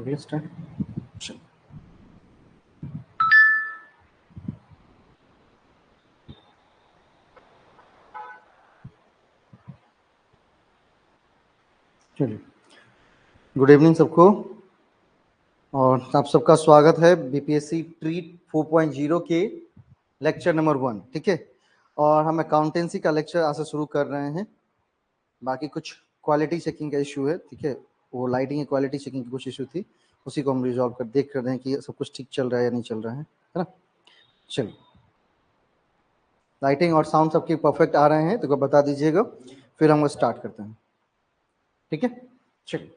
Waste है। चलिए, good evening सबको, और आप सबका स्वागत है बीपीएससी ट्रीट 4.0 के लेक्चर नंबर 1। ठीक है, और हम अकाउंटेंसी का लेक्चर आज से शुरू कर रहे हैं। बाकी कुछ क्वालिटी चेकिंग का इशू है, ठीक है, वो लाइटिंग क्वालिटी चेकिंग की कुछ इशू थी, उसी को हम रिजॉल्व कर देख रहे हैं कि सब कुछ ठीक चल रहा है या नहीं चल रहा है ना। चलिए, लाइटिंग और साउंड सबके परफेक्ट आ रहे हैं तो बता दीजिएगा, फिर हम स्टार्ट करते हैं। ठीक है, चलिए,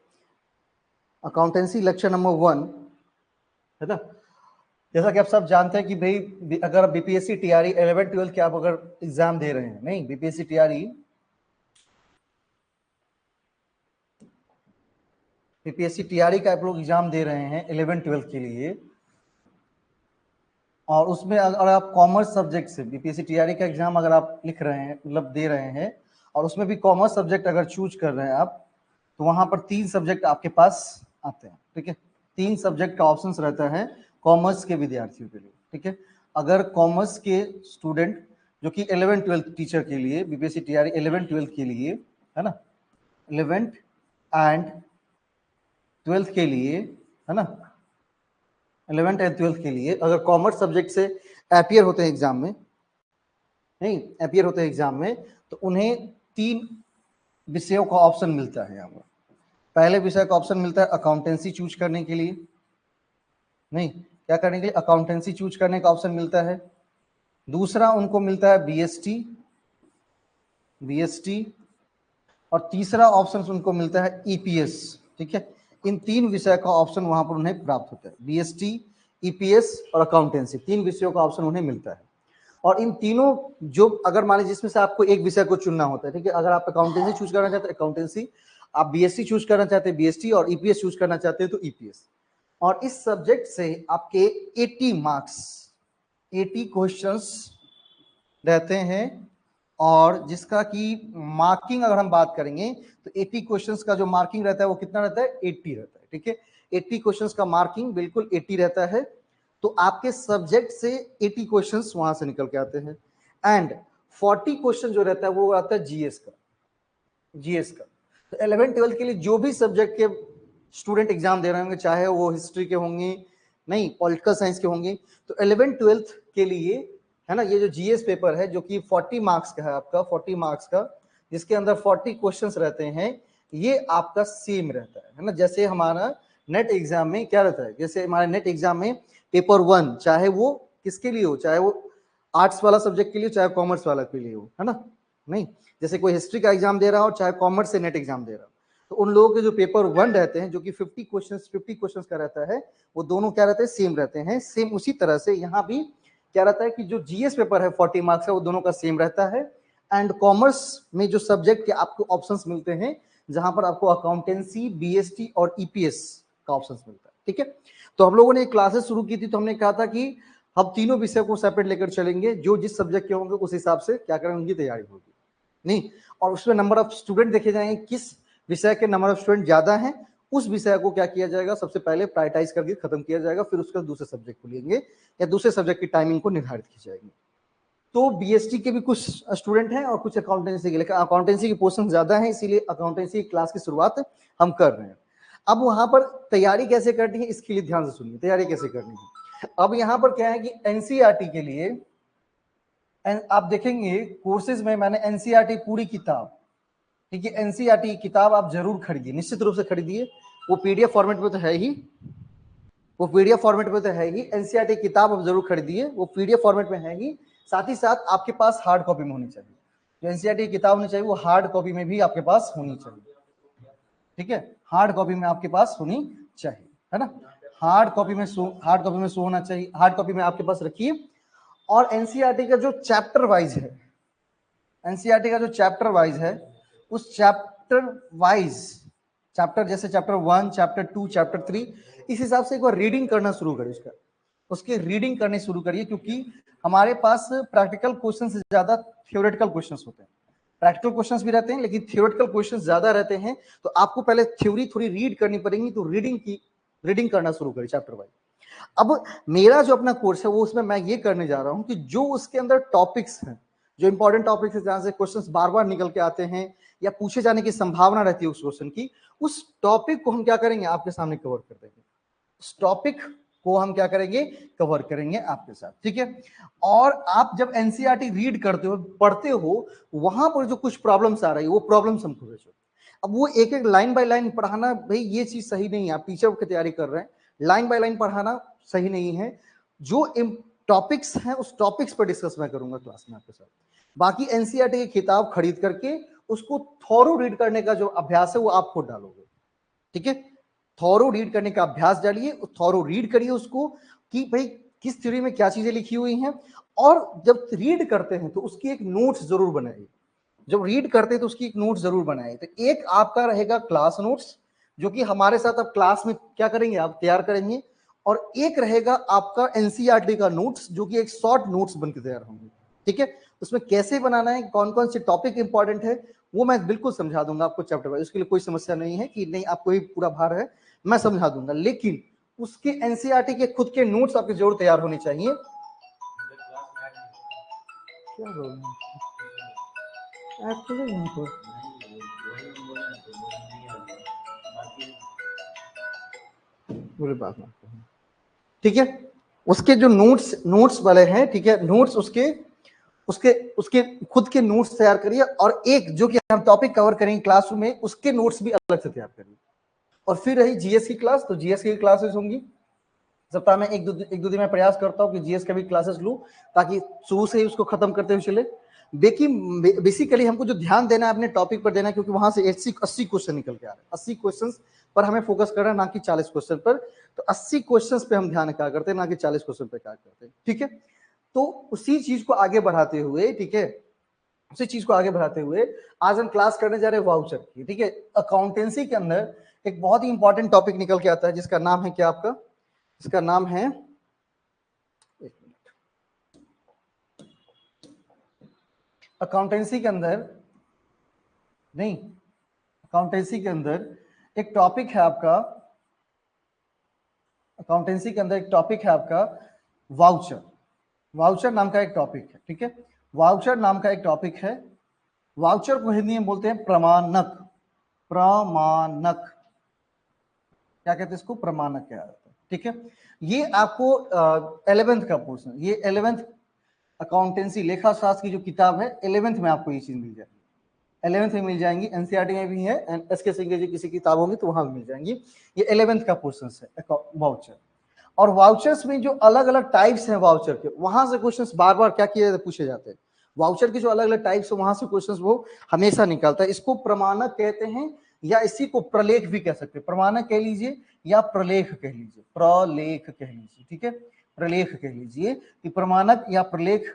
अकाउंटेंसी लेक्चर नंबर 1 है ना। जैसा कि आप सब जानते हैं कि भाई अगर बीपीएससी टीआरई 11 12 के आप अगर एग्जाम दे रहे हैं, नहीं बीपीएससी टीआरई का आप लोग एग्जाम दे रहे हैं 11 12 के लिए, और उसमें अगर आप कॉमर्स सब्जेक्ट से बीपीएससी टीआरई का एग्जाम अगर आप लिख रहे हैं, मतलब दे रहे हैं, और उसमें भी कॉमर्स सब्जेक्ट अगर चूज कर रहे हैं आप, तो वहां पर 3 सब्जेक्ट आपके पास आते हैं। ठीक है, 3 सब्जेक्ट का ऑप्शंस रहता है कॉमर्स के विद्यार्थियों के लिए। ठीक है, अगर कॉमर्स के स्टूडेंट जो कि 11 12 टीचर के लिए, बीपीएससी टीआरई 11 12 के लिए है ना, 11th एंड 12th के लिए है ना, 11th एंड 12th के लिए अगर कॉमर्स सब्जेक्ट से अपीयर होते हैं एग्जाम में, नहीं अपीयर होते हैं एग्जाम में, तो उन्हें 3 विषयों का ऑप्शन मिलता है। यहाँ पर पहले विषय का ऑप्शन मिलता है अकाउंटेंसी चूज करने के लिए, नहीं क्या करने के लिए, अकाउंटेंसी चूज करने का ऑप्शन मिलता है। दूसरा उनको मिलता है बीएसटी, और तीसरा ऑप्शन उनको मिलता है ईपीएस। ठीक है, इन 3 विषय का ऑप्शन वहां पर उन्हें प्राप्त होता है। बीएसटी, ईपीएस और अकाउंटेंसी, 3 विषयों का ऑप्शन उन्हें मिलता है। और इन तीनों जो अगर मान लीजिए जिसमें से आपको एक विषय को चुनना होता है, ठीक है, अगर आप अकाउंटेंसी चूज करना चाहते हैं अकाउंटेंसी, आप बीएसटी चूज करना चाहते हैं बीएसटी, और ईपीएस चूज करना चाहते हैं तो ईपीएस। और इस सब्जेक्ट से आपके 80 मार्क्स, 80 क्वेश्चंस रहते हैं, और जिसका कि मार्किंग अगर हम बात करेंगे तो 80 क्वेश्चंस का जो मार्किंग रहता है वो कितना रहता है, 80 रहता है। ठीक है, 80 क्वेश्चंस का मार्किंग बिल्कुल 80 रहता है। तो आपके सब्जेक्ट से 80 क्वेश्चंस वहां से निकल के आते हैं, एंड 40 क्वेश्चन जो रहता है वो आता है जीएस का। तो 11 12 के लिए जो भी सब्जेक्ट के स्टूडेंट एग्जाम दे रहे होंगे, चाहे वो हिस्ट्री के होंगे, नहीं पॉलिटिकल साइंस के होंगे, तो 11 12 के लिए है ना, ये जो जीएस पेपर है जो कि 40 मार्क्स का है आपका, 40 मार्क्स का, जिसके अंदर 40 क्वेश्चंस रहते हैं, ये आपका सेम रहता है ना। जैसे हमारा नेट एग्जाम में क्या रहता है, जैसे हमारे नेट एग्जाम में पेपर 1 चाहे वो किसके लिए हो, चाहे वो आर्ट्स वाला सब्जेक्ट के लिए, चाहे कॉमर्स वाला के लिए हो, है ना, नहीं जैसे कोई हिस्ट्री का एग्जाम दे रहा हो, चाहे कॉमर्स से नेट एग्जाम दे रहा हो, तो उन लोगों के जो पेपर 1 रहते हैं जो कि 50 क्वेश्चंस का रहता है, वो दोनों क्या रहते हैं, सेम रहते हैं। सेम उसी तरह से यहाँ भी क्या रहता है कि जो जीएस पेपर है 40 मार्क्स का, वो दोनों का सेम रहता है। एंड कॉमर्स में जो सब्जेक्ट के आपको ऑप्शंस मिलते हैं, जहां पर आपको अकाउंटेंसी, बीएसटी और ईपीएस का ऑप्शंस मिलता है। ठीक है, तो हम लोगों ने क्लासेस शुरू की थी, तो हमने कहा था कि हम तीनों विषय को सेपरेट लेकर चलेंगे, जो जिस सब्जेक्ट के होंगे उस हिसाब से क्या करेंगे, उनकी तैयारी होगी, नहीं, और उसमें नंबर ऑफ स्टूडेंट देखे जाएंगे, किस विषय के नंबर ऑफ स्टूडेंट ज्यादा हैं, उस विषय को क्या किया जाएगा, सबसे पहले प्रायोरिटाइज करके खत्म किया जाएगा, फिर उसका दूसरे सब्जेक्ट को लेंगे या दूसरे सब्जेक्ट की टाइमिंग को निर्धारित की जाएगी। तो बीएसटी के भी कुछ स्टूडेंट हैं और कुछ अकाउंटेंसी के, लेकिन अकाउंटेंसी की पोर्शन ज्यादा है, इसीलिए अकाउंटेंसी क्लास की शुरुआत हम कर रहे हैं। अब वहां पर तैयारी कैसे करनी है, इसके लिए ध्यान से सुनिए, तैयारी कैसे करनी है। अब यहाँ पर क्या है कि एनसीईआरटी के लिए आप देखेंगे कोर्सेज में मैंने एनसीईआरटी पूरी किताब, ठीक है, एनसीईआरटी की किताब आप जरूर खरीदिए, निश्चित रूप से खरीदिए। वो पीडीएफ फॉर्मेट में तो है ही, एनसीईआरटी किताब आप जरूर खरीदिए, वो पीडीएफ फॉर्मेट में है ही। साथ ही साथ आपके पास हार्ड कॉपी में होनी चाहिए, जो एनसीईआरटी की किताब होनी चाहिए वो हार्ड कॉपी में भी आपके पास होनी चाहिए। ठीक है, हार्ड कॉपी में आपके पास होनी चाहिए, है ना, हार्ड कॉपी में शो होना चाहिए, हार्ड कॉपी में आपके पास रखिए। और एनसीईआरटी का जो चैप्टर वाइज है, उस चैप्टर वाइज, चैप्टर जैसे चैप्टर 1, चैप्टर 2, चैप्टर 3, इस हिसाब से एक बार रीडिंग करना शुरू करिए, उसकी रीडिंग करनी शुरू करिए, क्योंकि हमारे पास प्रैक्टिकल क्वेश्चन से ज्यादा थ्योरेटिकल क्वेश्चंस होते हैं। प्रैक्टिकल क्वेश्चंस भी रहते हैं लेकिन थ्योरेटिकल क्वेश्चंस ज्यादा रहते हैं, तो आपको पहले थ्योरी थोड़ी रीड करनी पड़ेगी। तो रीडिंग की रीडिंग करना शुरू करिए चैप्टर वाइज। अब मेरा जो अपना कोर्स है वो उसमें मैं ये करने जा रहा हूं कि जो उसके अंदर टॉपिक्स हैं, जो इंपॉर्टेंट टॉपिक्स है, जहां से क्वेश्चंस बार बार निकल के आते हैं या पूछे जाने की संभावना रहती है उस क्वेश्चन की, उस टॉपिक को हम क्या करेंगे, आपके सामने कवर कर देंगे। उस टॉपिक को हम क्या करेंगे, कवर करेंगे आपके साथ, ठीक है। और आप जब एनसीईआरटी रीड करते हो, पढ़ते हो, वहां पर जो कुछ प्रॉब्लम्स आ रही है वो प्रॉब्लम्स हमको भेजो। अब वो एक एक लाइन बाय लाइन पढ़ाना, भाई ये चीज सही नहीं है। आप टीचर की तैयारी कर रहे हैं, लाइन बाय लाइन पढ़ाना सही नहीं है। जो टॉपिक्स हैं उस टॉपिक्स पर डिस्कस मैं करूंगा क्लास में आपके साथ। बाकी एनसीईआरटी की किताब खरीद करके उसको थॉरो रीड करने का जो अभ्यास है वो आप खुद डालोगे, ठीक है। थॉरो रीड करने का अभ्यास डालिए, थॉरो रीड करिए उसको कि भाई किस थ्योरी में क्या चीजें लिखी हुई हैं। और जब रीड करते हैं तो उसकी एक नोट्स जरूर बनाइए। जब रीड करते हैं तो उसकी एक नोट्स जरूर बनाइए। तो एक आपका रहेगा क्लास नोट्स, जो कि हमारे साथ आप क्लास में क्या करेंगे, आप तैयार करेंगे। और एक रहेगा आपका एनसीईआरटी का नोट्स, जो कि एक शॉर्ट नोट्स बनकर तैयार होंगे, ठीक है। उसमें कैसे बनाना है, कौन कौन से टॉपिक इंपॉर्टेंट है, वो मैं बिल्कुल समझा दूंगा आपको चैप्टर वाइज। उसके लिए कोई समस्या नहीं है कि नहीं आपको ही पूरा भार है, मैं समझा दूंगा। लेकिन उसके एनसीईआरटी के खुद के नोट्स आपके जरूर तैयार होने चाहिए। क्या बोल रहे हैं एक्चुअली यहाँ पर बुरी बात मत करो, ठीक है। उसके जो नोट्स वाले हैं, ठीक है, नोट्स उसके उसके उसके खुद के नोट्स तैयार करिए। और एक जो कि हम टॉपिक कवर करेंगे क्लासरूम में, उसके नोट्स भी अलग से तैयार करिए। और फिर रही जीएस की क्लास, तो जीएस की क्लासेस होंगी सप्ताह में एक दो दिन में प्रयास करता हूँ कि जीएस का भी क्लासेस लूँ, ताकि शुरू से ही उसको खत्म करते हुए चले। बेसिकली हमको जो ध्यान देना है अपने टॉपिक पर देना है, क्योंकि वहां से 80 क्वेश्चन निकल के आ रहे हैं। 80 क्वेश्चन पर हमें फोकस करना है, ना कि 40 क्वेश्चन पर। तो 80 क्वेश्चन पे हम ध्यान क्या करते हैं, ना कि 40 क्वेश्चन पे क्या करते हैं, ठीक है। तो उसी चीज को आगे बढ़ाते हुए, ठीक है, उसी चीज को आगे बढ़ाते हुए आज हम क्लास करने जा रहे हैं वाउचर की, ठीक है। अकाउंटेंसी के अंदर एक बहुत ही इंपॉर्टेंट टॉपिक निकल के आता है, जिसका नाम है क्या आपका, इसका नाम है, एक मिनट, अकाउंटेंसी के अंदर नहीं, अकाउंटेंसी के अंदर एक टॉपिक है आपका, अकाउंटेंसी के अंदर एक टॉपिक है आपका वाउचर। वाउचर नाम का एक टॉपिक है, ठीक है। वाउचर नाम का एक टॉपिक है। वाउचर को हिंदी में बोलते हैं प्रमाणक। प्रमाणक क्या कहते हैं इसको, प्रमाणक क्या होता है, ठीक है। ये आपको 11th का पोर्शन, ये 11th अकाउंटेंसी लेखा शास्त्र की जो किताब है 11th में आपको ये चीज मिल जाएगी। 11th में मिल जाएंगी, एनसीईआरटी में भी है, एसके सिंह की किसी किताब होंगी तो वहां भी मिल जाएंगी। ये 11th का पोर्शन है वाउचर। और वाउचर्स में जो अलग अलग टाइप्स हैं वाउचर के, वहां से क्वेश्चंस बार बार क्या किए पूछे जाते हैं। वाउचर के जो अलग अलग टाइप्स है वहां से क्वेश्चंस वो हमेशा निकलता है। इसको प्रमाणक कहते हैं, या इसी को प्रलेख भी कह सकते हैं। प्रमाणक कह लीजिए या प्रलेख कह लीजिए, प्रलेख कह लीजिए, ठीक है। प्रलेख कह लीजिए कि प्रमाणक या प्रलेख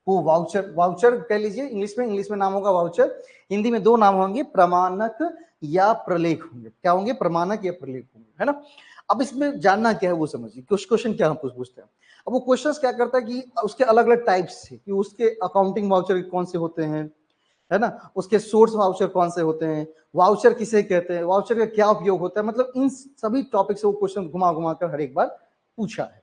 को वाउचर, वाउचर कह लीजिए इंग्लिश में नाम होगा वाउचर। हिंदी में दो नाम होंगे, प्रमाणक या प्रलेख होंगे। क्या होंगे, प्रमाणक या प्रलेख होंगे, है ना। अब इसमें जानना क्या है वो समझिए, कुछ क्वेश्चन क्या हम पूछते हैं। अब वो क्वेश्चंस क्या करता है कि उसके अलग अलग टाइप्स है, कि उसके अकाउंटिंग वाउचर कौन से होते हैं, है ना, उसके सोर्स वाउचर कौन से होते हैं, वाउचर किसे कहते हैं, वाउचर का क्या उपयोग होता है, मतलब इन सभी टॉपिक से वो क्वेश्चन घुमा घुमा कर हर एक बार पूछा है।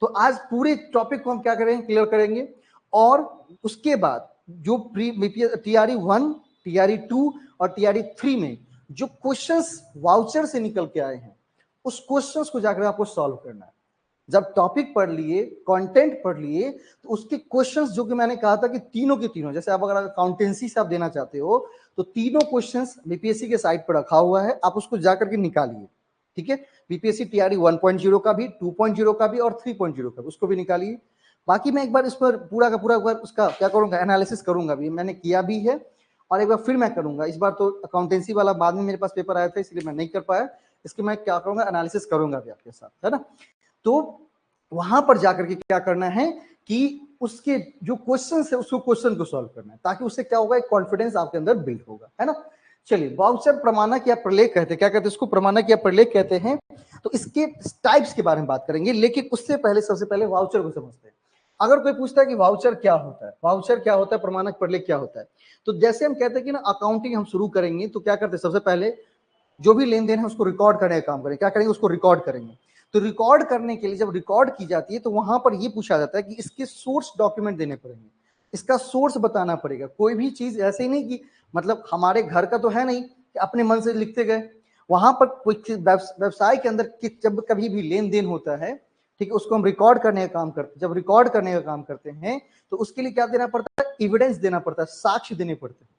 तो आज पूरे टॉपिक को हम क्या करेंगे, क्लियर करेंगे। और उसके बाद जो टीआरई 1, टीआरई 2 और टीआरई 3 में जो क्वेश्चंस वाउचर से निकल के आए हैं, उस क्वेश्चंस को जाकर आपको सॉल्व करना है। जब टॉपिक पढ़ लिए, कंटेंट पढ़ लिए, तो उसके क्वेश्चंस जो कि मैंने कहा था कि तीनों के तीनों, जैसे आप अगर अकाउंटेंसी से आप देना चाहते हो तो तीनों क्वेश्चंस बीपीएससी के साइट पर रखा हुआ है, आप उसको जाकर के निकालिए, ठीक है। बीपीएससी टीआरई 1.0 का भी, 2.0 का भी और 3.0 का भी, उसको भी निकालिए। बाकी मैं एक बार इस पर पूरा का पूरा उसका क्या करूंगा, एनालिसिस करूंगा भी, मैंने किया भी है और एक बार फिर मैं करूंगा। इस बार तो अकाउंटेंसी वाला बाद में मेरे पास पेपर आया था, इसलिए मैं नहीं कर पाया। इसके मैं क्या करूंगा, एनालिसिस करूंगा भी आपके साथ, है ना। तो वहां पर जाकर के क्या करना है कि उसके जो क्वेश्चन है उसको क्वेश्चन को सॉल्व करना है, ताकि उससे क्या होगा, एक कॉन्फिडेंस आपके अंदर बिल्ड होगा, है ना। चलिए, वाउचर प्रमाणक या प्रलेख कहते हैं, क्या कहते हैं इसको, प्रमाणक या प्रलेख कहते हैं। तो इसके टाइप्स के बारे में बात करेंगे, लेकिन उससे पहले सबसे पहले वाउचर को समझते हैं। अगर कोई पूछता है कि वाउचर क्या होता है, वाउचर क्या होता है, प्रमाणक प्रलेख क्या होता है, तो जैसे हम कहते हैं कि ना अकाउंटिंग हम शुरू करेंगे तो क्या करते हैं, सबसे पहले जो भी लेन देन है उसको रिकॉर्ड करने का काम करेंगे। क्या करेंगे? उसको रिकॉर्ड करेंगे। तो रिकॉर्ड करने के लिए जब रिकॉर्ड की जाती है तो वहां पर ये पूछा जाता है कि इसके सोर्स डॉक्यूमेंट देने पड़ेंगे, इसका सोर्स बताना पड़ेगा। कोई भी चीज ऐसे ही नहीं कि मतलब हमारे घर का तो है नहीं कि अपने मन से लिखते गए। वहां पर कोई व्यवसाय के अंदर जब कभी भी लेन देन होता है, ठीक है, उसको हम रिकॉर्ड करने का काम करते हैं। जब रिकॉर्ड करने का काम करते हैं तो उसके लिए क्या देना पड़ता है? एविडेंस देना पड़ता है, साक्ष्य देने पड़ते हैं।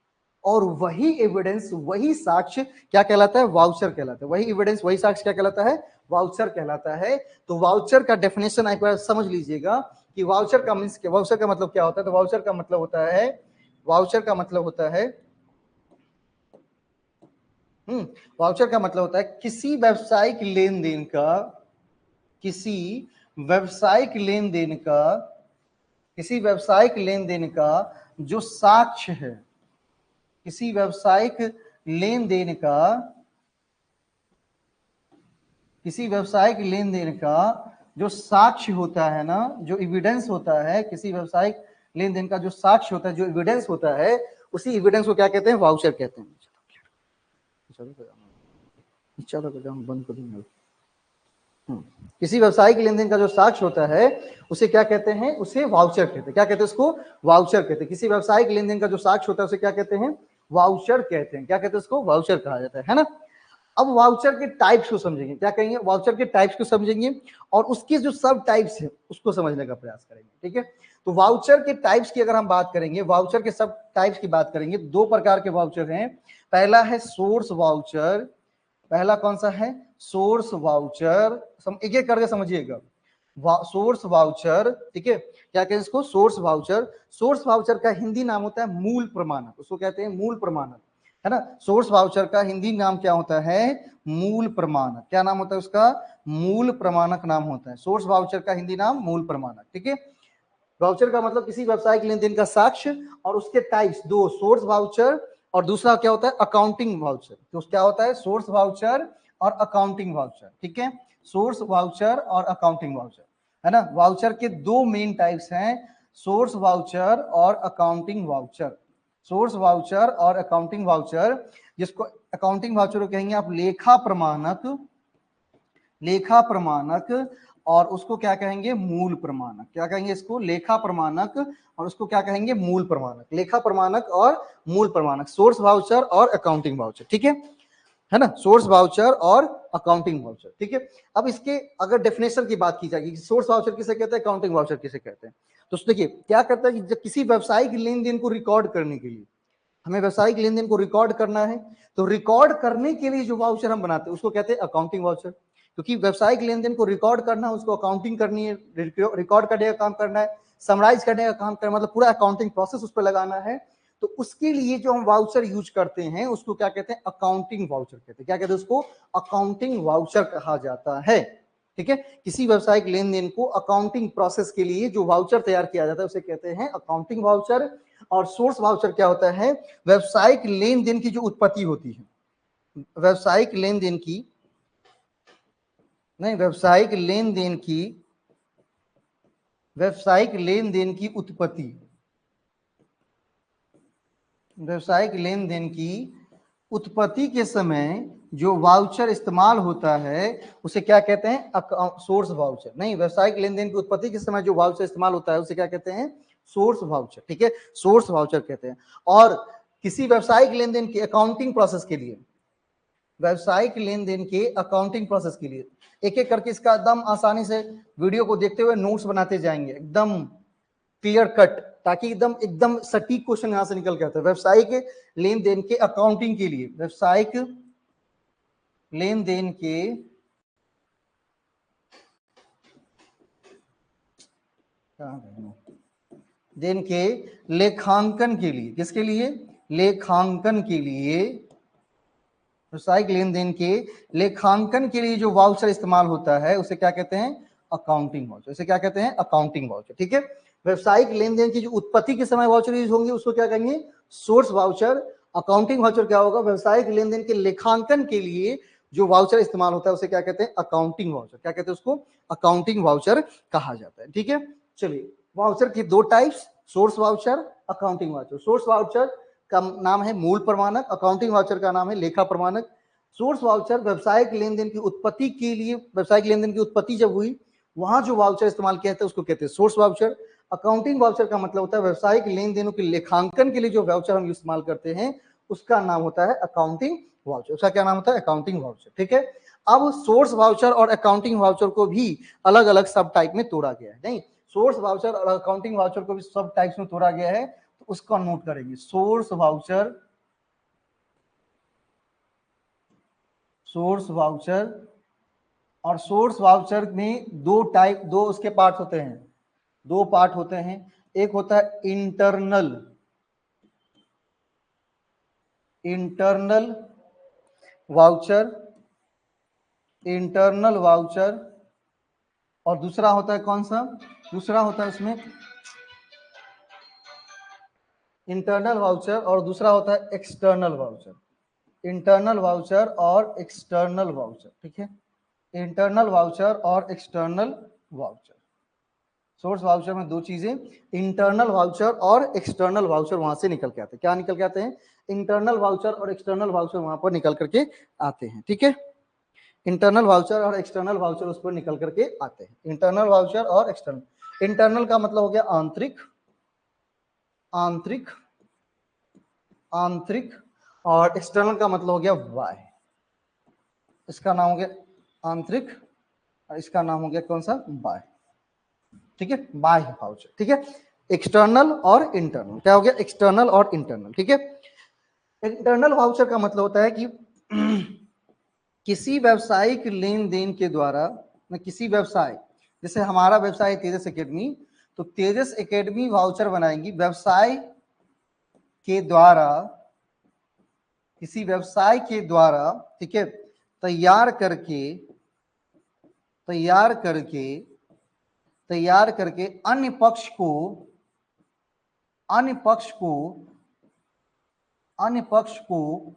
और वही एविडेंस, वही साक्ष्य क्या कहलाता है? वाउचर कहलाता है। वही एविडेंस, वही साक्ष्य क्या कहलाता है? वाउचर कहलाता है। तो वाउचर का डेफिनेशन एक बार समझ लीजिएगा कि वाउचर का मींस, वाउचर का मतलब क्या होता है? तो वाउचर का मतलब होता है, वाउचर का मतलब होता है वाउचर का मतलब होता है किसी व्यावसायिक लेन देन का, किसी व्यावसायिक लेन देन का, किसी व्यावसायिक लेन देन का जो साक्ष्य है, किसी व्यावसायिक लेन देन का, किसी व्यावसायिक लेन देन का जो साक्ष्य होता है ना, जो एविडेंस होता है, किसी व्यावसायिक लेन देन का जो साक्ष्य होता है, जो एविडेंस होता है, उसी एविडेंस को क्या कहते हैं? वाउचर कहते हैं। चलो बंद कर देंगे। किसी व्यावसायिक लेन देन का जो साक्ष्य होता है उसे क्या कहते हैं? उसे वाउचर कहते हैं। क्या कहते हैं उसको? वाउचर कहते हैं। किसी व्यावसायिक लेन देन का जो साक्ष्य होता है उसे क्या कहते हैं? वाउचर कहते हैं। क्या कहते हैं उसको? वाउचर कहा जाता है ना। अब वाउचर के टाइप्स को समझेंगे। क्या कहेंगे? वाउचर के टाइप्स को समझेंगे और उसके जो सब टाइप्स है उसको समझने का प्रयास करेंगे। ठीक है, तो वाउचर के टाइप्स की अगर हम बात करेंगे, वाउचर के सब टाइप्स की बात करेंगे, दो प्रकार के वाउचर हैं। पहला है सोर्स वाउचर। पहला कौन सा है? Source voucher. एक एक करके समझिएगा। सोर्स वाउचर, ठीक है, क्या कहते हैं इसको? Source voucher. सोर्स वाउचर का हिंदी नाम होता है मूल प्रमाणक, उसको कहते हैं मूल प्रमाणक, है ना। सोर्स वाउचर का हिंदी नाम क्या होता है? मूल प्रमाणक। क्या नाम होता है उसका? मूल प्रमाणक नाम होता है। सोर्स वाउचर का हिंदी नाम मूल प्रमाणक। ठीक है, वाउचर का मतलब किसी व्यावसायिक लेन देन का साक्ष्य, और उसके टाइप्स दो, सोर्स वाउचर और दूसरा क्या होता है? Accounting voucher. तो क्या होता है? सोर्स वाउचर और अकाउंटिंग वाउचर। ठीक है, सोर्स वाउचर और अकाउंटिंग वाउचर, है ना। वाउचर के दो मेन टाइप्स हैं, सोर्स वाउचर और अकाउंटिंग वाउचर। सोर्स वाउचर और अकाउंटिंग वाउचर, जिसको अकाउंटिंग वाउचर कहेंगे आप लेखा प्रमाणक, लेखा प्रमाणक, और उसको क्या कहेंगे? मूल प्रमाणक। क्या कहेंगे इसको? लेखा प्रमाणक, और उसको क्या कहेंगे? मूल प्रमाणक। लेखा प्रमाणक और मूल प्रमाणक, सोर्स वाउचर और अकाउंटिंग वाउचर। ठीक है ना, सोर्स वाउचर और अकाउंटिंग वाउचर। ठीक है, अब इसके अगर डेफिनेशन की बात की जाएगी, सोर्स वाउचर किसे कहते हैं, अकाउंटिंग वाउचर किसे कहते हैं, तो देखिए क्या करता है कि जब किसी व्यवसायिक लेन देन को रिकॉर्ड करने के लिए, हमें व्यवसायिक लेन देन को रिकॉर्ड करना है, तो रिकॉर्ड करने के लिए जो वाउचर हम बनाते हैं उसको कहते हैं अकाउंटिंग वाउचर। क्योंकि व्यवसायिक लेन देन को रिकॉर्ड करना है, उसको अकाउंटिंग करनी है, रिकॉर्ड करने का काम करना है, समराइज करने का काम करना है, मतलब पूरा अकाउंटिंग प्रोसेस उस पर लगाना है। तो उसके लिए जो हम वाउचर यूज करते हैं उसको क्या कहते हैं? अकाउंटिंग वाउचर कहते हैं। क्या कहते हैं उसको? अकाउंटिंग वाउचर कहा जाता है। ठीक है, किसी व्यवसायिक लेन देन को अकाउंटिंग प्रोसेस के लिए जो वाउचर तैयार किया जाता है उसे कहते हैं अकाउंटिंग वाउचर। और सोर्स वाउचर क्या होता है? व्यवसायिक लेन देन की जो उत्पत्ति होती है, व्यवसायिक लेन देन की, नहीं, व्यवसायिक लेन देन की, व्यवसायिक लेन देन की उत्पत्ति, व्यवसायिक लेन देन की उत्पत्ति के समय जो वाउचर इस्तेमाल होता है उसे क्या कहते हैं? Source voucher. नहीं, व्यवसायिक लेन देन की उत्पत्ति के समय जो वाउचर इस्तेमाल होता है उसे क्या कहते हैं? Source voucher. ठीक है, सोर्स वाउचर कहते हैं। और किसी व्यवसायिक लेन देन की अकाउंटिंग प्रोसेस के लिए, व्यवसायिक लेन देन के अकाउंटिंग प्रोसेस के लिए एक एक करके इसका एकदम आसानी से वीडियो को देखते हुए नोट्स बनाते जाएंगे, एकदम क्लियर कट, ताकि एकदम एकदम सटीक क्वेश्चन यहां से निकल के आता है। व्यवसायिक लेन देन के अकाउंटिंग के लिए, व्यवसायिक लेन देन के देन के लेखांकन के लिए, किसके लिए? लेखांकन के लिए, व्यवसायिक लेन देन के लेखांकन के लिए जो वाउचर इस्तेमाल होता है उसे क्या कहते हैं? Accounting voucher. इसे क्या कहते हैं? Accounting voucher. ठीक है, व्यवसायिक लेन देन की जो उत्पत्ति के समय वाउचर यूज होंगे उसको क्या कहेंगे? Source voucher. अकाउंटिंग वाउचर क्या होगा? व्यवसायिक लेन देन के लेखांकन के लिए जो वाउचर इस्तेमाल होता है उसे क्या कहते हैं? Accounting voucher. क्या कहते हैं उसको? अकाउंटिंग वाउचर कहा जाता है। ठीक है, चलिए, वाउचर की दो types, source voucher, accounting voucher. Source voucher का नाम है मूल प्रमाणक, अकाउंटिंग वाउचर का नाम है लेखा प्रमाणक। सोर्स वाउचर व्यवसायिक लेन देन की उत्पत्ति के लिए, व्यवसायिक लेन देन की उत्पत्ति जब हुई वहां जो वाउचर इस्तेमाल किया जाता है उसको कहते हैं सोर्स वाउचर। अकाउंटिंग वाउचर का मतलब होता है व्यवसायिक लेन देनों के लेखांकन के लिए जो वाउचर हम इस्तेमाल करते हैं उसका नाम होता है अकाउंटिंग वाउचर। उसका क्या नाम होता है? Accounting voucher. ठीक है, अब सोर्स वाउचर और अकाउंटिंग वाउचर को भी अलग अलग सब टाइप में तोड़ा गया है। नहीं, सोर्स वाउचर और अकाउंटिंग वाउचर को भी सब टाइप्स में तोड़ा गया है, तो उसका नोट करेंगे। सोर्स वाउचर, सोर्स वाउचर, और सोर्स वाउचर में दो टाइप, दो उसके पार्ट होते हैं, दो पार्ट होते हैं। एक होता है internal, internal voucher, internal voucher, और दूसरा होता है कौन सा? दूसरा होता है उसमें इंटरनल वाउचर, और दूसरा होता है एक्सटर्नल वाउचर। इंटरनल वाउचर और एक्सटर्नल वाउचर। ठीक है, इंटरनल वाउचर और एक्सटर्नल वाउचर। सोर्स वाउचर में दो चीजें, इंटरनल वाउचर और एक्सटर्नल वाउचर वहां से निकल के आते हैं। क्या निकल के आते हैं? इंटरनल वाउचर और एक्सटर्नल वाउचर वहां पर निकल करके आते हैं। ठीक है, इंटरनल वाउचर और एक्सटर्नल वाउचर उस पर निकल करके आते हैं। इंटरनल वाउचर और एक्सटर्नल। इंटरनल का मतलब हो गया आंतरिक, आंतरिक, आंतरिक, और एक्सटर्नल का मतलब हो गया बाह्य। इसका नाम हो गया आंतरिक और इसका नाम हो गया कौन सा? बाह्य। ठीक है, बाह्य वाउचर। ठीक है, एक्सटर्नल और इंटरनल। क्या हो गया? एक्सटर्नल और इंटरनल। ठीक है, इंटरनल वाउचर का मतलब होता है कि किसी व्यवसायिक लेन देन के द्वारा, किसी व्यवसाय, जैसे हमारा व्यवसाय तेजस एकेडमी, तो तेजस एकेडमी वाउचर बनाएंगी व्यवसाय के द्वारा, किसी व्यवसाय के द्वारा, ठीक है, तैयार करके, तैयार करके, तैयार करके अन्य पक्ष को, अन्य पक्ष को, अन्य पक्ष को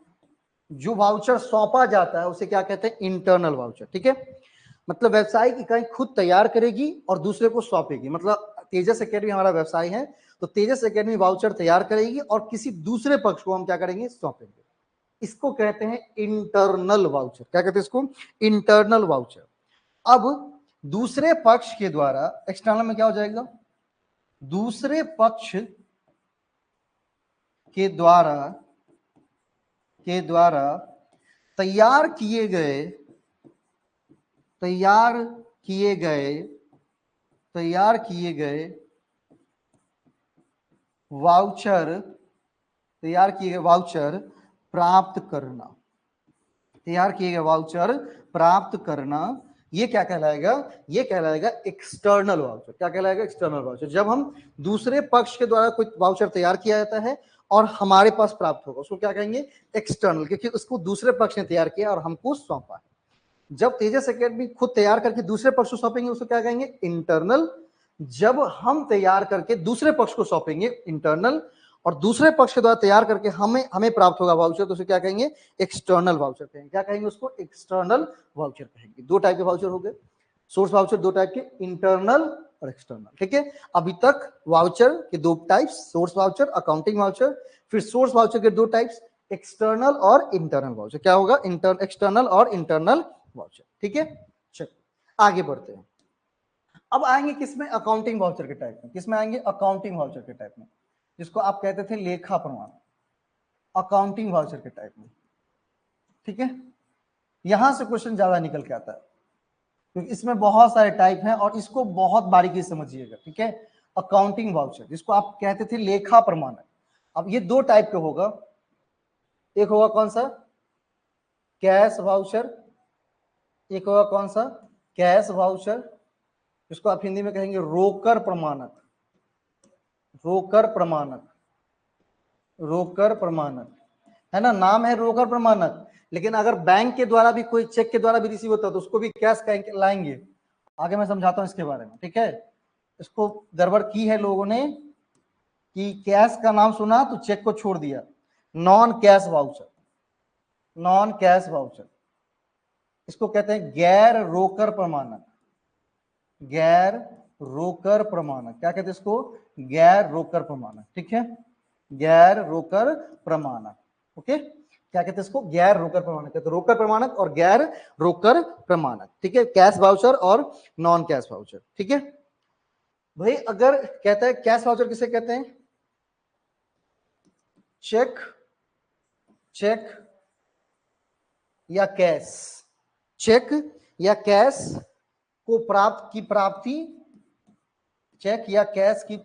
जो वाउचर सौंपा जाता है उसे क्या कहते हैं? Internal voucher. ठीक है, मतलब व्यवसायिक इकाई खुद तैयार करेगी और दूसरे को सौंपेगी। मतलब तेजस एकेडमी हमारा व्यवसाय है, तो तेजस एकेडमी वाउचर तैयार करेगी और किसी दूसरे पक्ष को हम क्या करेंगे? सौंपेंगे। इसको कहते हैं इंटरनल वाउचर। क्या कहते हैं इसको? Internal voucher. अब दूसरे पक्ष के द्वारा, एक्सटर्नल में क्या हो जाएगा? दूसरे पक्ष के द्वारा, के द्वारा तैयार किए गए, तैयार किए गए, तैयार किए गए वाउचर, तैयार किए गए वाउचर प्राप्त करना, तैयार किए गए वाउचर प्राप्त करना, ये क्या कहलाएगा? ये कहलाएगा एक्सटर्नल वाउचर। क्या कहलाएगा? External voucher. जब हम दूसरे पक्ष के द्वारा कोई वाउचर तैयार किया जाता है और हमारे पास प्राप्त होगा, उसको क्या कहेंगे? एक्सटर्नल, क्योंकि उसको दूसरे पक्ष ने तैयार किया और हमको सौंपा है। जब तेजस एकेडमी खुद तैयार करके दूसरे पक्ष को सौंपेंगे उसको क्या कहेंगे? इंटरनल। जब हम तैयार करके दूसरे पक्ष को सौंपेंगे, इंटरनल, और दूसरे पक्ष के द्वारा तैयार करके हमें प्राप्त होगा वाउचर, तो उसे क्या कहेंगे? एक्सटर्नल वाउचर कहेंगे। क्या कहेंगे उसको? एक्सटर्नल वाउचर कहेंगे। दो टाइप के वाउचर हो गए, सोर्स वाउचर दो टाइप के, इंटरनल और एक्सटर्नल। ठीक है, अभी तक वाउचर के दो types, source voucher, accounting voucher. फिर सोर्स वाउचर के दो टाइप्स, एक्सटर्नल और इंटरनल वाउचर। क्या होगा? एक्सटर्नल और इंटरनल वाउचर। ठीक है, चलो आगे बढ़ते हैं। अब आएंगे किसमें? अकाउंटिंग वाउचर के टाइप में। किसमें आएंगे? अकाउंटिंग वाउचर के टाइप में, जिसको आप कहते थे लेखा प्रमाण, अकाउंटिंग वाउचर के टाइप में। ठीक है, यहां से क्वेश्चन ज्यादा निकल के आता है क्योंकि इसमें बहुत सारे टाइप हैं और इसको बहुत बारीकी से समझिएगा। ठीक है, अकाउंटिंग वाउचर जिसको आप कहते थे लेखा प्रमाण, अब ये दो टाइप का होगा। एक होगा कौन सा? Cash voucher. एक होगा कौन सा? कैश वाउचर, जिसको आप हिंदी में कहेंगे रोकर प्रमाणक, रोकर प्रमाणक, रोकर प्रमाणक, है ना, नाम है रोकर प्रमाणक। लेकिन अगर बैंक के द्वारा भी कोई चेक के द्वारा भी रिसीव होता है तो उसको भी कैश लाएंगे। आगे मैं समझाता हूं इसके बारे में। ठीक है, इसको गड़बड़ की है लोगों ने कि कैश का नाम सुना तो चेक को छोड़ दिया। Non cash voucher, non cash voucher, इसको कहते हैं गैर रोकर प्रमाणक, गैर रोकर प्रमाणक। क्या कहते हैं इसको? गैर रोकर प्रमाणक। ठीक है, गैर रोकर प्रमाणक। ओके, क्या कहते हैं इसको, गैर रोकर प्रमाणक कहते हैं, रोकर प्रमाणक और गैर रोकर प्रमाणक, ठीक है, कैश वाउचर और नॉन कैश वाउचर, ठीक है भाई। अगर कहता है कैश वाउचर किसे कहते हैं, चेक, चेक या कैश, चेक या कैश को प्राप्ति, चेक या कैश की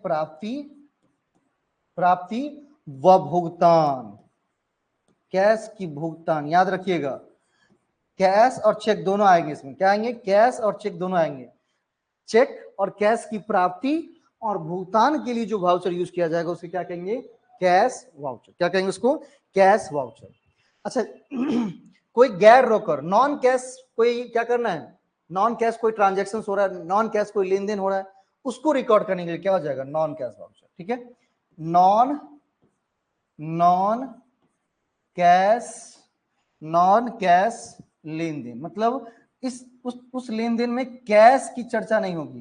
प्राप्ति व भुगतान, कैश की भुगतान, याद रखिएगा कैश और चेक दोनों आएंगे इसमें, क्या आएंगे, कैश और चेक दोनों आएंगे। चेक और कैश की प्राप्ति और भुगतान के लिए जो वाउचर यूज किया जाएगा उसे क्या कहेंगे, कैश वाउचर, क्या कहेंगे उसको, कैश वाउचर। अच्छा कोई गैर रोकर, नॉन कैश, कोई क्या करना है, नॉन कैश कोई ट्रांजेक्शन हो रहा है, नॉन कैश कोई लेन देन हो रहा है, उसको रिकॉर्ड करने के लिए क्या हो जाएगा, नॉन कैश वाउचर, ठीक है। नॉन कैश लेन देन मतलब उस लेन देन में कैश की चर्चा नहीं होगी,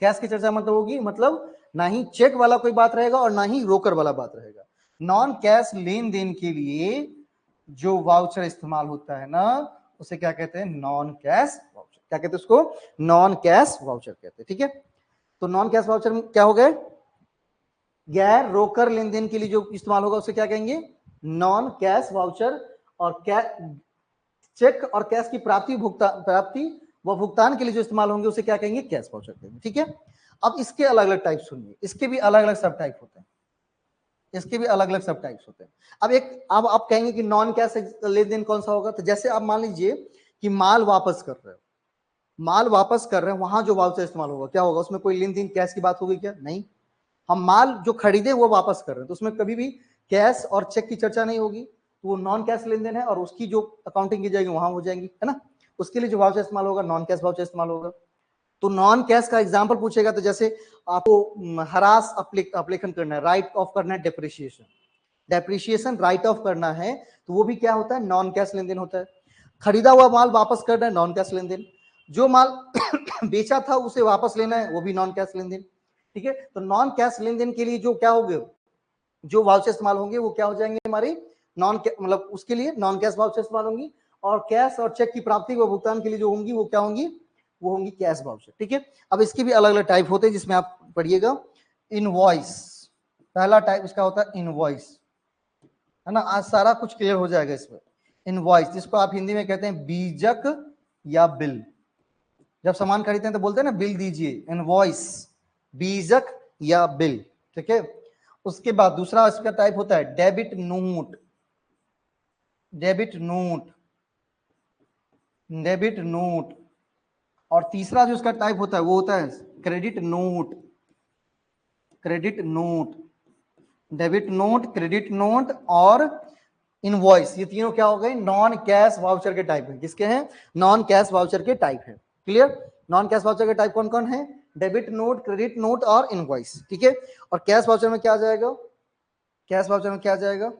कैश की चर्चा मतलब होगी, मतलब ना ही चेक वाला कोई बात रहेगा और ना ही रोकर वाला बात रहेगा। नॉन कैश लेन देन के लिए जो वाउचर इस्तेमाल होता है ना उसे क्या कहते हैं, नॉन कैश वाउचर, क्या कहते हैं उसको, नॉन कैश वाउचर कहते हैं, ठीक है। तो नॉन कैश वाउचर में क्या हो गए, गैर रोकर लेन देन के लिए जो इस्तेमाल होगा उसे क्या कहेंगे, नॉन कैश वाउचर, और चेक और कैश की प्राप्ति व भुगतान के लिए जो इस्तेमाल होंगे उसे क्या कहेंगे, कैश वाउचर कहेंगे, ठीक है। अब इसके अलग अलग टाइप सुनिए, इसके भी अलग अलग सब टाइप होते हैं, इसके भी अलग अलग सब टाइप्स होते हैं। अब आप कहेंगे कि नॉन कैश लेन देन कौन सा होगा, तो जैसे आप मान लीजिए कि माल वापस कर रहे हो, वहां जो वाउचर इस्तेमाल होगा क्या होगा, उसमें कोई लेन देन कैश की बात होगी क्या, नहीं। हम माल जो खरीदे वो वापस कर रहे हैं तो उसमें कभी भी कैश और चेक की चर्चा नहीं होगी, तो वो नॉन कैश लेन देन है और उसकी जो अकाउंटिंग की जाएगी वहां हो जाएगी, है ना। उसके लिए जो वाउचर इस्तेमाल होगा नॉन कैश वाउचर इस्तेमाल होगा। तो नॉन कैश का एग्जांपल पूछेगा तो जैसे आपको हरास अप्लीकेशन करना है, राइट ऑफ करना है, डेप्रिशिएशन राइट ऑफ करना है, तो वो भी क्या होता है, नॉन कैश लेन देन होता है। खरीदा हुआ माल वापस करना है, नॉन कैश लेन देन। जो माल बेचा था उसे वापस लेना है, वो भी नॉन कैश लेन देन, ठीक है। तो नॉन कैश लेन देन के लिए जो क्या होंगे, जो वाउचर इस्तेमाल होंगे वो क्या हो जाएंगे हमारी, मतलब उसके लिए नॉन कैश वाउचर इस्तेमाल होंगी, और कैश और चेक की प्राप्ति व भुगतान के लिए जो होंगी वो क्या होंगी, वो होंगी कैश वाउचर, ठीक है। अब इसके भी अलग अलग टाइप होते हैं जिसमें आप पढ़िएगा। इनवॉइस, पहला टाइप इसका होता है इनवॉइस, है ना, आज सारा कुछ क्लियर हो जाएगा इसमें। इनवॉइस जिसको आप हिंदी में कहते हैं बीजक या बिल, जब सामान खरीदते हैं तो बोलते हैं ना बिल दीजिए, इनवॉइस, बीजक या बिल, ठीक है। उसके बाद दूसरा इसका टाइप होता है debit note, debit note, debit note, और तीसरा जो इसका टाइप होता है वो होता है credit note, credit note, debit note, credit note और इनवॉइस, ये तीनों क्या हो गए, नॉन कैश वाउचर के टाइप है। किसके हैं, नॉन कैश वाउचर के टाइप है, क्लियर। नॉन कैश वाउचर के टाइप कौन कौन है, डेबिट नोट, क्रेडिट नोट और इनवॉइस, ठीक है। और कैश वाउचर में क्या आ जाएगा, कैश वाउचर में क्या आ जाएगा,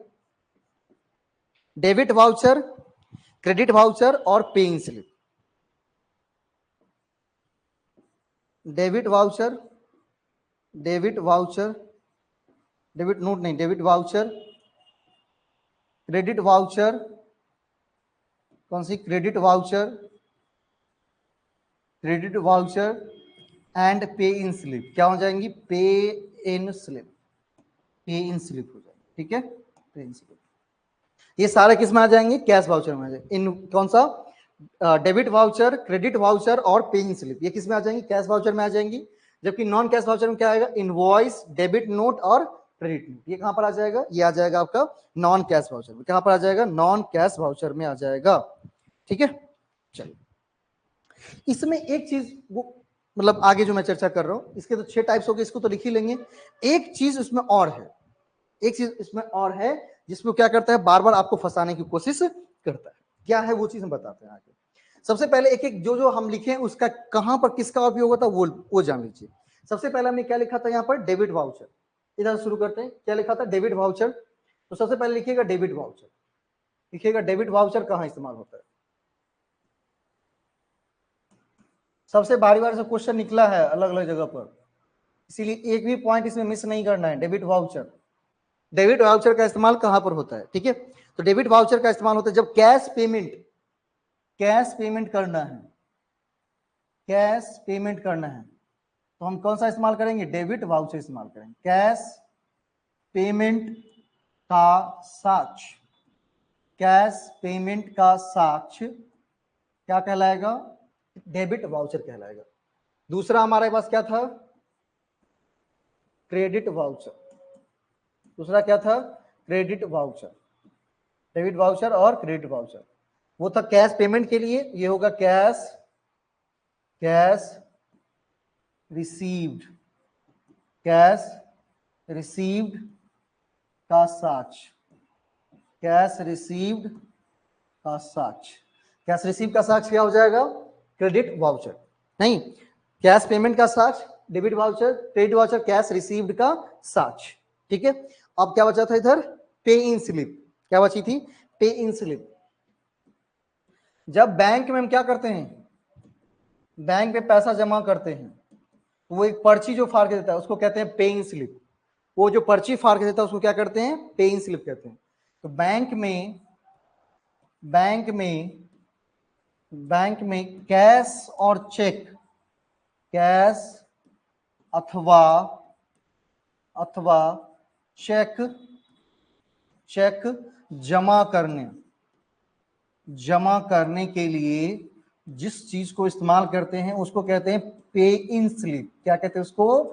डेबिट वाउचर, क्रेडिट वाउचर और paying slip, debit voucher, debit voucher, debit note नहीं, डेबिट वाउचर, क्रेडिट वाउचर, कौन सी, credit voucher, credit voucher and pay in slip, क्या हो जाएंगी, पे इन स्लिप, पे इन स्लिप हो जाएगी, ठीक है, पे इन स्लिप। ये सारे किस में आ जाएंगे, कैश वाउचर में आ जाएंगे। इन कौन सा, डेबिट वाउचर, क्रेडिट वाउचर और पे इन स्लिप, ये किस में आ जाएंगी, कैश वाउचर में आ जाएंगी। जबकि नॉन कैश वाउचर में क्या आएगा, इनवॉइस, डेबिट नोट और क्रेडिट नोट, ये कहां पर आ जाएगा, ये आ जाएगा आपका नॉन कैश वाउचर में, कहां पर आ जाएगा, नॉन कैश वाउचर में आ जाएगा, ठीक है। चलिए इसमें एक चीज वो मतलब आगे जो मैं चर्चा कर रहा हूं, इसके तो 6 टाइप्स हो गए, इसको तो लिख ही लेंगे। एक चीज इसमें और है, एक चीज इसमें और है जिसमें क्या करता है, बार बार आपको फंसाने की कोशिश करता है। क्या है वो चीज हम बताते हैं आगे। सबसे पहले एक एक जो जो हम लिखे उसका कहां पर किसका उपयोग होता है वो जान लीजिए। सबसे पहले हमने क्या लिखा था यहाँ पर, डेबिट वाउचर। इधर शुरू करते हैं, क्या लिखा था, डेबिट वाउचर। तो सबसे पहले लिखिएगा डेबिट वाउचर, लिखिएगा डेबिट वाउचर कहां इस्तेमाल होता है। सबसे बारी बारी से क्वेश्चन निकला है अलग अलग जगह पर, इसीलिए एक भी पॉइंट इसमें मिस नहीं करना है। डेबिट वाउचर, डेबिट वाउचर का इस्तेमाल कहां पर होता है, ठीक है। तो डेबिट वाउचर का इस्तेमाल होता है जब कैश पेमेंट करना है, कैश पेमेंट करना है तो हम कौन सा इस्तेमाल करेंगे, डेबिट वाउचर इस्तेमाल करेंगे। कैश पेमेंट का साक्ष्य, कैश पेमेंट का साक्ष्य क्या कहलाएगा, डेबिट वाउचर कहलाएगा। दूसरा हमारे पास क्या था, क्रेडिट वाउचर। दूसरा क्या था, क्रेडिट वाउचर। डेबिट वाउचर और क्रेडिट वाउचर, वो था कैश पेमेंट के लिए, ये होगा कैश रिसीव्ड, कैश रिसीव्ड का साक्ष्य, कैश रिसीव्ड का साक्ष्य। कैश रिसीव का साक्ष्य क्या हो जाएगा, क्रेडिट वाउचर। नहीं, कैश पेमेंट का साक्ष्य debit voucher, credit voucher cash received का साक्ष्य। ठीक है, अब क्या बचा था इधर, पे इन स्लिप। क्या बची थी, पे इन स्लिप। जब बैंक में हम क्या करते हैं, बैंक में पैसा जमा करते हैं, वो एक पर्ची जो फाड़ के देता है उसको कहते हैं पे इन स्लिप। वो जो पर्ची फाड़ के देता है उसको क्या करते हैं, पे इन स्लिप कहते हैं। तो बैंक में कैश और चेक, कैश अथवा चेक जमा करने के लिए जिस चीज को इस्तेमाल करते हैं उसको कहते हैं पे इन स्लिप। क्या कहते हैं उसको,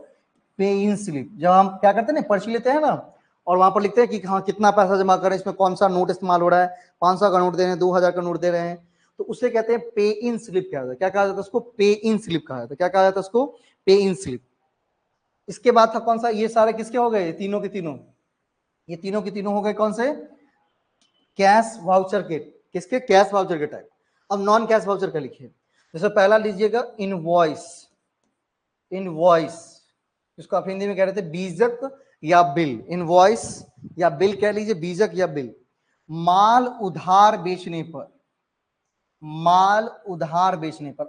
पे इन स्लिप। जब हम क्या करते हैं ना, पर्ची लेते हैं ना और वहां पर लिखते हैं कि हाँ कितना पैसा जमा करें, इसमें कौन सा नोट इस्तेमाल हो रहा है, 500 का नोट दे रहे हैं, 2000 का नोट दे रहे हैं, तो उसे कहते हैं पे इन स्लिप कहा जाता है। क्या कहा जाता है उसको, पे इन स्लिप कहा जाता है। क्या कहा जाता है उसको, पे इन स्लिप। इसके बाद था कौन सा, ये सारे किसके हो गए, तीनों के तीनों, ये तीनों के तीनों हो गए कौन से, कैश वाउचर के। किसके, कैश वाउचर के टाइप। अब नॉन कैश वाउचर का लिखिए। जैसे पहला लीजिएगा इनवॉइस, इसको आप हिंदी में कह रहे थे बीजक या बिल। इनवॉइस या बिल कह लीजिए, बीजक या बिल। माल उधार बेचने पर,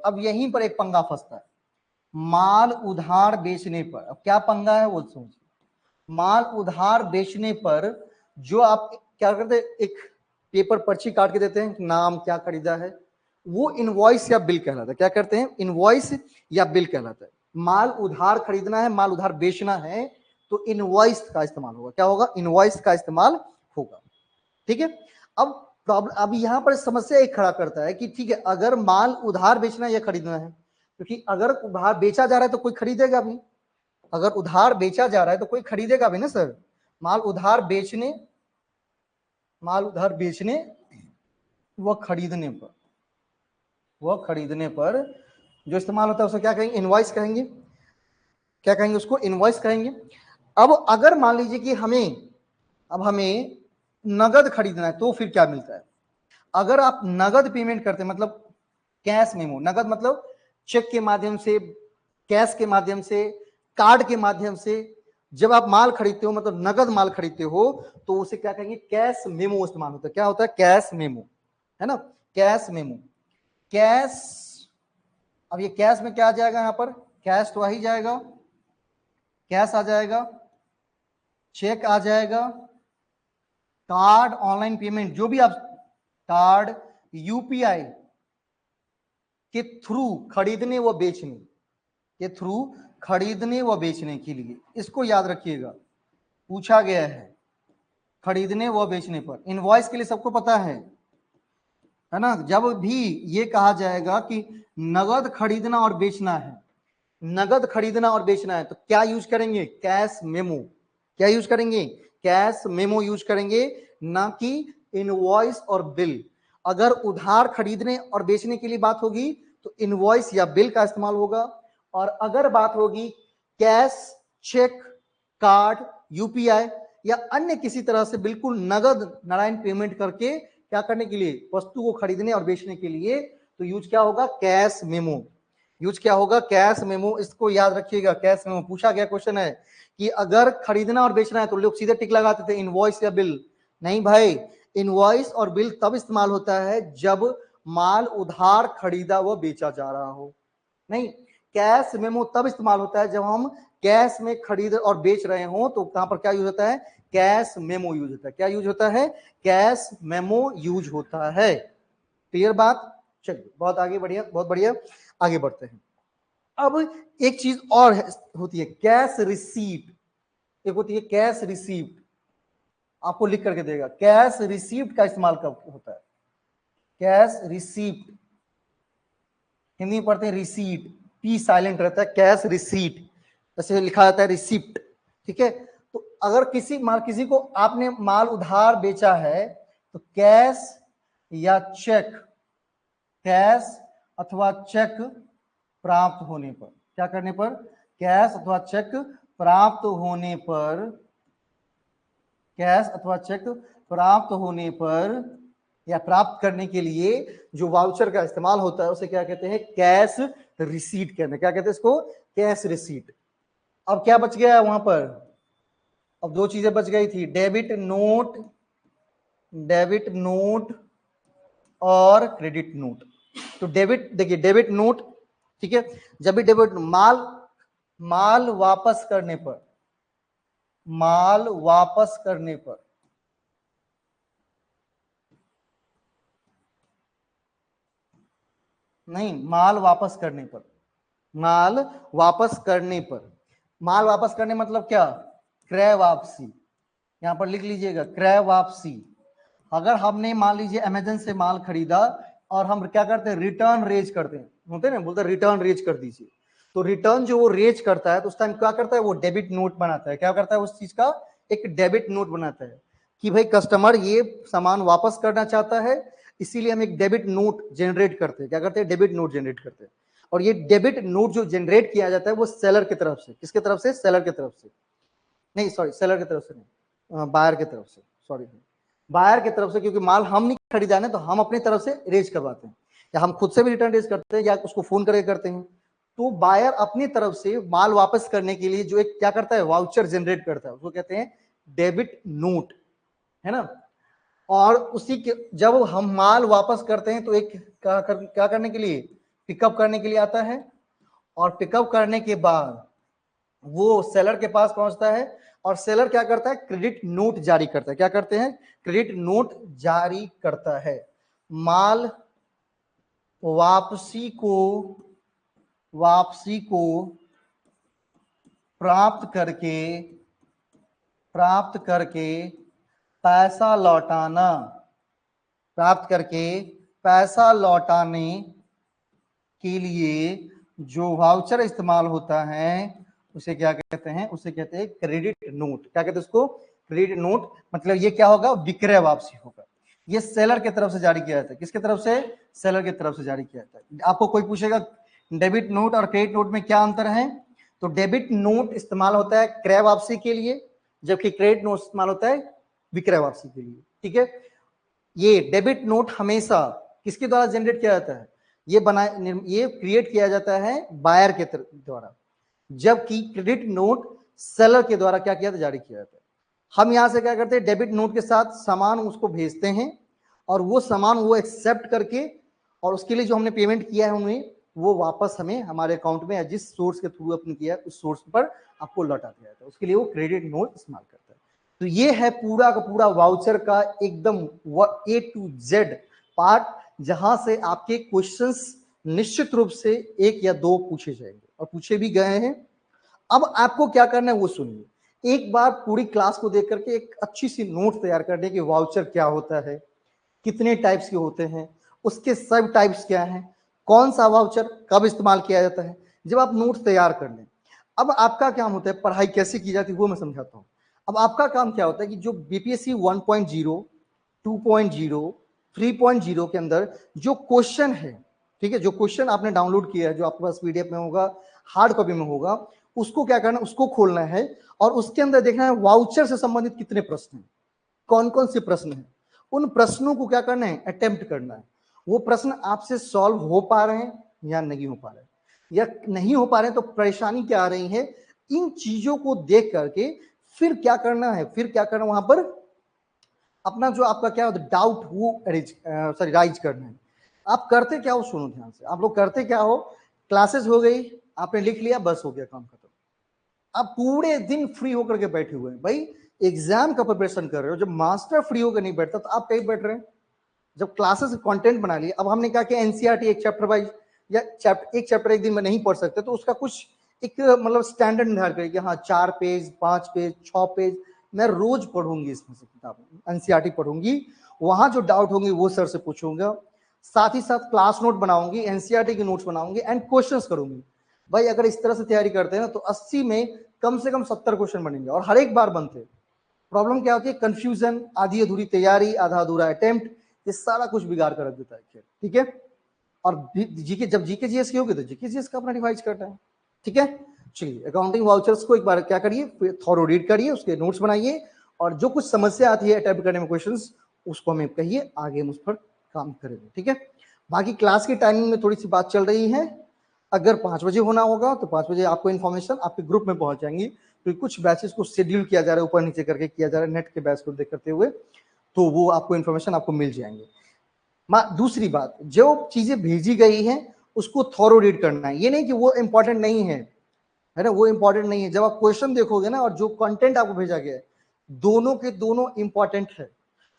अब यहीं पर एक पंगा फंसता है। माल उधार बेचने पर, अब क्या पंगा है वो समझिए। माल उधार बेचने पर जो आप क्या करते हैं, एक पेपर पर्ची काट के देते हैं, नाम क्या खरीदा है, वो इनवॉइस या बिल कहलाता है। क्या करते हैं, इनवॉइस या बिल कहलाता है। माल उधार खरीदना है, माल उधार बेचना है तो इनवॉइस का इस्तेमाल होगा। क्या होगा, इनवॉइस का इस्तेमाल होगा। ठीक है, अब प्रॉब्लम, अब यहां पर समस्या एक खड़ा करता है कि ठीक है, अगर माल उधार बेचना है या खरीदना है, क्योंकि अगर उधार बेचा जा रहा है तो कोई खरीदेगा भी, अगर उधार बेचा जा रहा है तो कोई खरीदेगा भी ना सर। माल उधार बेचने व खरीदने पर जो इस्तेमाल होता है उसे क्या कहेंगे, इनवॉइस कहेंगे। क्या कहेंगे उसको, इनवॉइस कहेंगे। अब अगर मान लीजिए कि हमें नगद खरीदना है तो फिर क्या मिलता है। अगर आप नगद पेमेंट करते हैं, मतलब कैश मेमो, नगद मतलब चेक के माध्यम से, कैश के माध्यम से, कार्ड के माध्यम से जब आप माल खरीदते हो, मतलब नगद माल खरीदते हो, तो उसे क्या कहेंगे, कैश मेमो इस्तेमाल होता है। क्या होता है, कैश मेमो, है ना, कैश मेमो। कैश, अब ये कैश में क्या आ जाएगा, यहां पर कैश तो आ ही जाएगा, कैश आ जाएगा, चेक आ जाएगा, कार्ड, ऑनलाइन पेमेंट, जो भी आप कार्ड, यूपीआई के थ्रू खरीदने व बेचने के लिए, इसको याद रखिएगा, पूछा गया है खरीदने व बेचने पर। इनवॉइस के लिए सबको पता है ना, जब भी ये कहा जाएगा कि नगद खरीदना और बेचना है, तो क्या यूज करेंगे, कैश मेमो। क्या यूज करेंगे, कैश मेमो यूज करेंगे, ना कि इनवॉइस और बिल। अगर उधार खरीदने और बेचने के लिए बात होगी तो इनवॉइस या बिल का इस्तेमाल होगा, और अगर बात होगी कैश, चेक, कार्ड, यूपीआई या अन्य किसी तरह से बिल्कुल नगद नारायण पेमेंट करके क्या करने के लिए, वस्तु को खरीदने और बेचने के लिए, तो यूज क्या होगा, कैश मेमो। यूज क्या होगा, कैश मेमो। इसको याद रखिएगा, कैश मेमो। पूछा गया क्वेश्चन है कि अगर खरीदना और बेचना है तो लोग सीधे टिक लगाते थे, इनवॉइस या बिल। नहीं भाई, इनवॉइस और बिल तब इस्तेमाल होता है जब माल उधार खरीदा व बेचा जा रहा हो। नहीं, कैश मेमो तब इस्तेमाल होता है जब हम कैश में खरीद और बेच रहे हो तो कहां पर क्या यूज होता है, कैश मेमो यूज होता है। क्या यूज होता है, कैश मेमो यूज होता है। क्लियर बात, चलिए बहुत आगे बढ़िया, बहुत बढ़िया, आगे बढ़ते हैं। अब एक चीज और होती है कैश रिसीप्ट, एक होती है कैश रिसीप्ट, आपको लिख करके देगा कैश रिसीप्ट का इस्तेमाल कब होता है, कैश रिसीप्ट, हिंदी में पढ़ते हैं रिसीट, पी साइलेंट रहता है, कैश रिसीट ऐसे लिखा जाता है रिसिप्ट, ठीक है। तो अगर किसी को आपने माल उधार बेचा है तो कैश या चेक, कैश अथवा चेक प्राप्त होने पर, क्या करने पर, कैश अथवा चेक प्राप्त होने पर, कैश अथवा चेक प्राप्त होने पर या प्राप्त करने के लिए जो वाउचर का इस्तेमाल होता है उसे क्या कहते हैं, कैश रिसीट कहते हैं। क्या कहते हैं इसको, कैश रिसीट। अब क्या बच गया है वहां पर, अब दो चीजें बच गई थी, डेबिट नोट, डेबिट नोट और क्रेडिट नोट। तो डेबिट, देखिए डेबिट नोट, ठीक है, जब भी डेबिट माल वापस करने पर, माल वापस करने पर, नहीं माल वापस करने पर, माल वापस करने पर, माल वापस करने मतलब क्या, क्रय वापसी, यहां पर लिख लीजिएगा क्रय वापसी। अगर हमने मान लीजिए अमेजन से माल खरीदा और हम क्या करते हैं, रिटर्न रेज करते हैं, होते हैं ना, बोलते हैं रिटर्न रेज कर दीजिए, तो रिटर्न जो वो रेज करता है तो उस टाइम क्या करता है, वो डेबिट नोट बनाता है। क्या करता है, उस चीज का एक डेबिट नोट बनाता है कि भाई कस्टमर ये सामान वापस करना चाहता है, इसीलिए हम एक डेबिट नोट जनरेट करते हैं। क्या करते हैं, डेबिट नोट जनरेट करते हैं। और ये डेबिट नोट जो जनरेट किया जाता है वो सेलर की तरफ से, किसके तरफ से, सेलर की तरफ से, नहीं सॉरी सेलर की तरफ से नहीं, बायर की तरफ से, सॉरी बायर की तरफ से, क्योंकि माल हम नहीं खरीदा है तो हम अपनी तरफ से रेज करवाते हैं, या हम खुद से भी रिटर्न रेज करते हैं या उसको फोन करके करते हैं। तो बायर अपनी तरफ से माल वापस करने के लिए जो एक क्या करता है, वाउचर जनरेट करता है, उसको कहते हैं डेबिट नोट, है ना। और उसी के जब हम माल वापस करते हैं तो एक क्या करने के लिए, पिकअप करने के लिए आता है, और पिकअप करने के बाद वो सेलर के पास पहुंचता है और सेलर क्या करता है, क्रेडिट नोट जारी करता है। क्या करते हैं, क्रेडिट नोट जारी करता है। माल वापसी को प्राप्त करके पैसा लौटाना, प्राप्त करके पैसा लौटाने के लिए जो वाउचर इस्तेमाल होता है उसे क्या कहते हैं, उसे कहते हैं क्रेडिट नोट। क्या कहते हैं उसको, क्रेडिट नोट। मतलब ये क्या होगा, विक्रय वापसी होगा। ये सेलर की तरफ से जारी किया जाता है, किसके तरफ से, सेलर की तरफ से जारी किया जाता है। आपको कोई पूछेगा डेबिट नोट और क्रेडिट नोट में क्या अंतर है, तो डेबिट नोट इस्तेमाल होता है क्रय वापसी के लिए, जबकि क्रेडिट नोट इस्तेमाल होता है विक्रय वापसी के लिए, ठीक है। ये डेबिट नोट हमेशा किसके द्वारा जनरेट किया जाता है, ये क्रिएट किया जाता है बायर के द्वारा, जबकि क्रेडिट नोट सेलर के द्वारा क्या किया था, जारी किया जाता है। हम यहां से क्या करते हैं, डेबिट नोट के साथ सामान उसको भेजते हैं और वो सामान वो एक्सेप्ट करके और उसके लिए जो हमने पेमेंट किया है उन्हें वो वापस हमें हमारे अकाउंट में या जिस सोर्स के थ्रू अपने किया है उस सोर्स पर आपको लौटा दिया जाता है। उसके लिए वो क्रेडिट नोट इस्तेमाल करता है। तो ये है पूरा का पूरा वाउचर का एकदम A to Z पार्ट, जहां से आपके क्वेश्चंस निश्चित रूप से एक या दो पूछे जाएंगे और पूछे भी गए हैं। अब आपको क्या करना है वो सुनिए, एक बार पूरी क्लास को देख करके एक अच्छी सी नोट तैयार कर दें कि वाउचर क्या होता है, कितने टाइप्स के होते हैं, उसके सब टाइप्स क्या हैं, कौन सा वाउचर कब इस्तेमाल किया जाता है। जब आप नोट तैयार कर लें, अब आपका काम होता है, पढ़ाई कैसे की जाती है वो मैं समझाता हूँ। अब आपका काम क्या होता है कि जो बीपीएससी 1.0, 2.0, 3.0 के अंदर जो क्वेश्चन है, ठीक है, जो क्वेश्चन आपने डाउनलोड किया है, जो आपके पास पीडीएफ में होगा, हार्ड कॉपी में होगा, उसको क्या करना है, उसको खोलना है और उसके अंदर देखना है वाउचर से संबंधित कितने प्रश्न हैं, कौन कौन से प्रश्न हैं। उन प्रश्नों को क्या करना है, अटेम्प्ट करना है। वो प्रश्न आपसे सॉल्व हो पा रहे हैं या नहीं हो पा रहे हैं, या नहीं हो पा रहे हैं तो परेशानी क्या आ रही है, इन चीजों को देख करके फिर क्या करना है, फिर क्या करना, वहां पर अपना जो आपका क्या होता है डाउट वो राइज करना है। आप करते क्या हो, सुनो ध्यान से, आप लोग करते क्या हो, क्लासेस हो गई, आपने लिख लिया, बस हो गया काम खत्म। आप पूरे दिन फ्री होकर के बैठे हुए हैं भाई, एग्जाम का प्रिपरेशन कर रहे हो। जब मास्टर फ्री होकर नहीं बैठता तो आप कहीं बैठ रहे हैं। जब क्लासेस कंटेंट बना लिए, अब हमने कहा कि एनसीईआरटी एक चैप्टर वाइज या एक चैप्टर एक दिन में नहीं पढ़ सकते, तो उसका कुछ एक मतलब स्टैंडर्ड निर्धारित करिए कि हाँ 4 पेज 5 पेज 6 पेज मैं रोज पढ़ूंगी, इसमें से किताब एनसीईआरटी पढ़ूंगी, वहां जो डाउट होंगे वो सर से पूछूंगा, साथ ही साथ क्लास नोट बनाऊंगी, एनसीईआरटी के नोट्स बनाऊंगी एंड क्वेश्चंस करूंगी। भाई अगर इस तरह से तैयारी करते हैं ना तो 80 में कम से कम 70 क्वेश्चन बनेंगे और हर एक बार बनते। प्रॉब्लम क्या होती है, कंफ्यूजन, आधी अधूरी तैयारी, आधा अधूरा अटेम्प्ट, ये सारा कुछ बिगाड़ कर रख देता है। ठीक है, और जीके, जब जीके जीएस की होगी तो जीके जीएस का अपना रिवाइज करना है। ठीक है, चलिए अकाउंटिंग वाउचर्स को एक बार क्या करिए, थॉरो रीड करिए, उसके नोट्स बनाइए, और जो कुछ समस्या आती है अटेम्प्ट करने में क्वेश्चंस, उसको हमें कहिए, आगे हम उस पर काम करेंगे। ठीक है, बाकी क्लास की टाइमिंग में थोड़ी सी बात चल रही है, अगर 5 बजे होना होगा तो 5 बजे आपको इन्फॉर्मेशन आपके ग्रुप में पहुंच जाएंगी, क्योंकि कुछ बैचेस को शेड्यूल किया जा रहा है, ऊपर नीचे करके किया जा रहा है नेट के बैच को देख करते हुए, तो वो आपको इन्फॉर्मेशन आपको मिल जाएंगे। दूसरी बात, जो चीजें भेजी गई हैं उसको थॉरो रीड करना है, ये नहीं कि वो इंपॉर्टेंट नहीं है, है ना, वो इंपॉर्टेंट नहीं है। जब आप क्वेश्चन देखोगे ना और जो कंटेंट आपको भेजा गया है, दोनों के दोनों इंपॉर्टेंट है।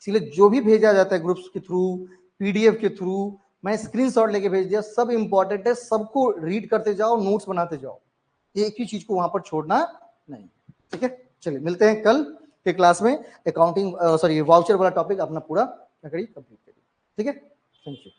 इसलिए जो भी भेजा जाता है ग्रुप्स के थ्रू, पीडीएफ के थ्रू, मैं स्क्रीनशॉट लेके भेज दिया, सब इंपॉर्टेंट है, सबको रीड करते जाओ, नोट्स बनाते जाओ, एक ही चीज को वहां पर छोड़ना नहीं। ठीक है, चलिए मिलते हैं कल के क्लास में, अकाउंटिंग वाउचर वाला टॉपिक अपना पूरा कंप्लीट करिए। ठीक है, थैंक यू।